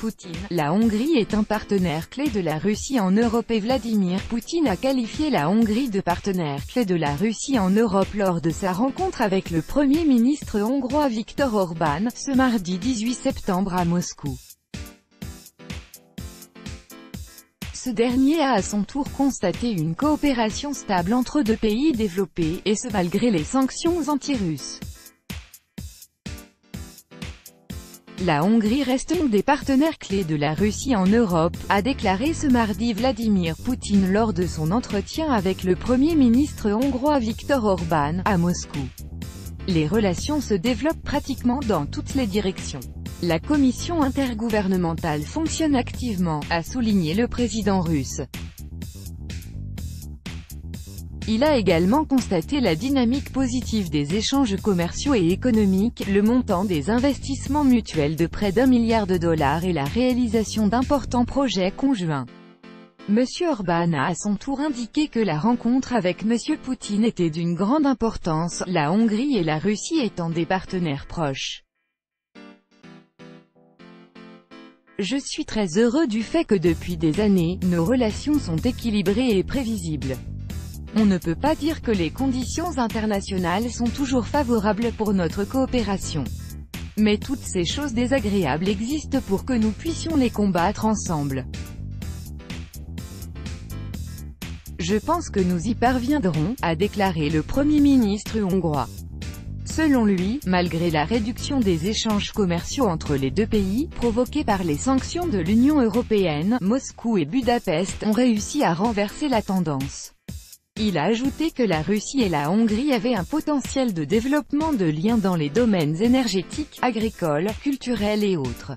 Poutine. La Hongrie est un partenaire clé de la Russie en Europe et Vladimir Poutine a qualifié la Hongrie de partenaire clé de la Russie en Europe lors de sa rencontre avec le Premier ministre hongrois Viktor Orbán, ce mardi 18 septembre à Moscou. Ce dernier a à son tour constaté une coopération stable entre deux pays développés, et ce malgré les sanctions anti-russes. La Hongrie reste un des partenaires clés de la Russie en Europe, a déclaré ce mardi Vladimir Poutine lors de son entretien avec le Premier ministre hongrois Viktor Orbán, à Moscou. Les relations se développent pratiquement dans toutes les directions. La commission intergouvernementale fonctionne activement, a souligné le président russe. Il a également constaté la dynamique positive des échanges commerciaux et économiques, le montant des investissements mutuels de près d'1 milliard de dollars et la réalisation d'importants projets conjoints. M. Orbán a à son tour indiqué que la rencontre avec M. Poutine était d'une grande importance, la Hongrie et la Russie étant des partenaires proches. Je suis très heureux du fait que depuis des années, nos relations sont équilibrées et prévisibles. On ne peut pas dire que les conditions internationales sont toujours favorables pour notre coopération. Mais toutes ces choses désagréables existent pour que nous puissions les combattre ensemble. Je pense que nous y parviendrons, a déclaré le Premier ministre hongrois. Selon lui, malgré la réduction des échanges commerciaux entre les deux pays, provoquée par les sanctions de l'Union européenne, Moscou et Budapest ont réussi à renverser la tendance. Il a ajouté que la Russie et la Hongrie avaient un potentiel de développement de liens dans les domaines énergétiques, agricoles, culturels et autres.